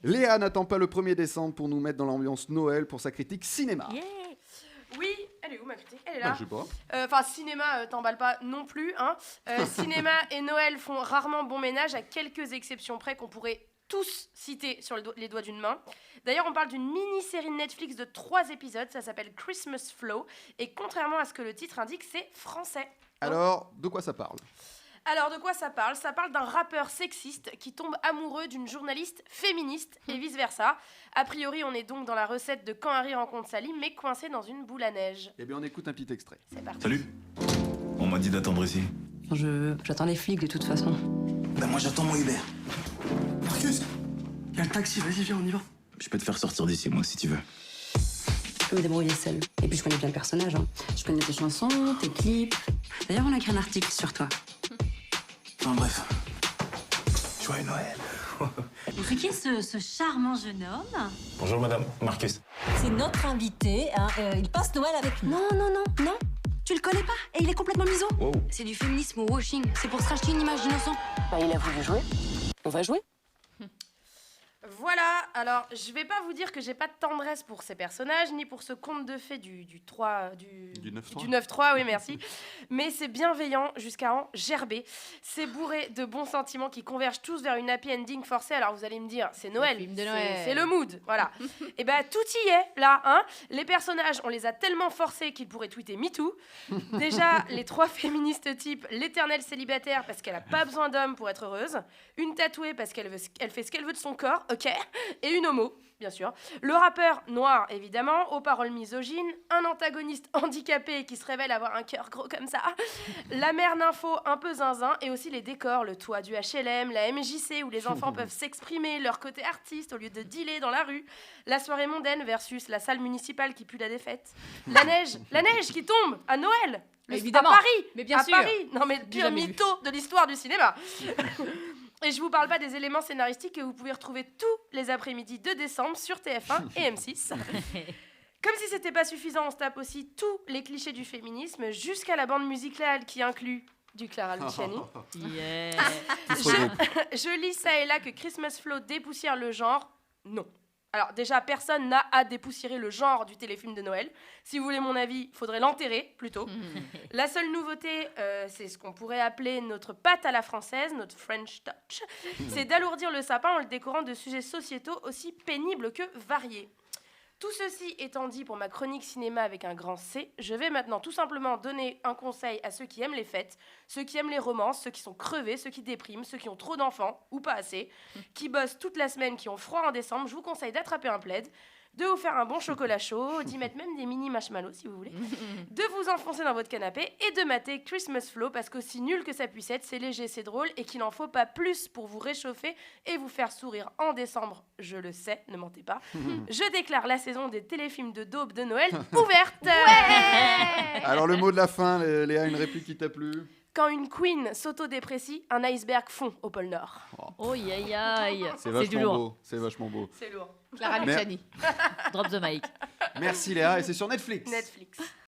Léa n'attend pas le 1er décembre pour nous mettre dans l'ambiance Noël pour sa critique cinéma. Yeah. Oui, elle est où ma critique? Elle est là. Je sais pas. Enfin, cinéma, t'emballes pas non plus. Hein. Cinéma et Noël font rarement bon ménage, à quelques exceptions près qu'on pourrait tous citer sur les doigts d'une main. D'ailleurs, on parle d'une mini-série de Netflix de 3 épisodes, ça s'appelle Christmas Flow, et contrairement à ce que le titre indique, c'est français. Alors, de quoi ça parle? Alors, de quoi ça parle? Ça parle d'un rappeur sexiste qui tombe amoureux d'une journaliste féministe et vice-versa. A priori, on est donc dans la recette de Quand Harry rencontre Sally, mais coincé dans une boule à neige. Eh bien, on écoute un petit extrait. C'est parti. Salut. On m'a dit d'attendre ici. J'attends les flics de toute façon. Ben moi j'attends mon Uber. Marcus, il y a le taxi, vas-y, viens, on y va. Je peux te faire sortir d'ici, moi, si tu veux. Je peux me débrouiller seule. Et puis je connais bien le personnage. Hein. Je connais tes chansons, tes clips. D'ailleurs, on a écrit un article sur toi. Enfin bref. Joyeux Noël. C'est qui ce charmant jeune homme? Bonjour madame, Marcus. C'est notre invité, hein. Il passe Noël avec nous. Non. Tu le connais pas et il est complètement miso. Wow. C'est du féminisme au washing. C'est pour se racheter une image d'innocent. Bah, il a voulu jouer. On va jouer. Voilà, alors je vais pas vous dire que j'ai pas de tendresse pour ces personnages, ni pour ce conte de fées du 9-3, oui merci, mais c'est bienveillant jusqu'à en gerber. C'est bourré de bons sentiments qui convergent tous vers une happy ending forcée. Alors vous allez me dire, c'est Noël, film de Noël. c'est le mood, voilà. Et ben tout y est, là, hein. Les personnages, on les a tellement forcés qu'ils pourraient tweeter MeToo. Déjà, les 3 féministes types, l'éternelle célibataire parce qu'elle a pas besoin d'homme pour être heureuse, une tatouée parce qu'elle fait ce qu'elle veut de son corps, ok, et une homo, bien sûr. Le rappeur noir, évidemment, aux paroles misogynes, un antagoniste handicapé qui se révèle avoir un cœur gros comme ça, la mère nympho un peu zinzin, et aussi les décors, le toit du HLM, la MJC où les enfants peuvent s'exprimer, leur côté artiste au lieu de dealer dans la rue, la soirée mondaine versus la salle municipale qui pue la défaite, la neige qui tombe à Noël, Évidemment. à Paris, Mais bien à sûr. Paris, non mais le pire Jamais vu. mytho de l'histoire du cinéma. Et je vous parle pas des éléments scénaristiques que vous pouvez retrouver tous les après-midi de décembre sur TF1 et M6. Comme si c'était pas suffisant, on se tape aussi tous les clichés du féminisme jusqu'à la bande musicale qui inclut du Clara Luciani. Yeah. Je lis ça et là que Christmas Flow dépoussière le genre. Non. Alors déjà, personne n'a à dépoussiérer le genre du téléfilm de Noël. Si vous voulez mon avis, il faudrait l'enterrer plutôt. La seule nouveauté, c'est ce qu'on pourrait appeler notre pâte à la française, notre French touch, c'est d'alourdir le sapin en le décorant de sujets sociétaux aussi pénibles que variés. Tout ceci étant dit pour ma chronique cinéma avec un grand C, je vais maintenant tout simplement donner un conseil à ceux qui aiment les fêtes, ceux qui aiment les romances, ceux qui sont crevés, ceux qui dépriment, ceux qui ont trop d'enfants, ou pas assez, qui bossent toute la semaine, qui ont froid en décembre. Je vous conseille d'attraper un plaid, de vous faire un bon chocolat chaud, d'y mettre même des mini marshmallows si vous voulez, de vous enfoncer dans votre canapé et de mater Christmas Flow parce qu'aussi nul que ça puisse être, c'est léger, c'est drôle et qu'il n'en faut pas plus pour vous réchauffer et vous faire sourire en décembre. Je le sais, ne mentez pas. Je déclare la saison des téléfilms de daube de Noël ouverte. Ouais. Alors, le mot de la fin, Léa, une réplique qui t'a plu? Quand une queen s'autodéprécie, un iceberg fond au pôle Nord. Oh, aïe, aïe. C'est du vachement lourd. beau. C'est vachement beau. C'est lourd. Clara Mais- Luciani. Drop the mic. Merci Léa, et c'est sur Netflix. Netflix.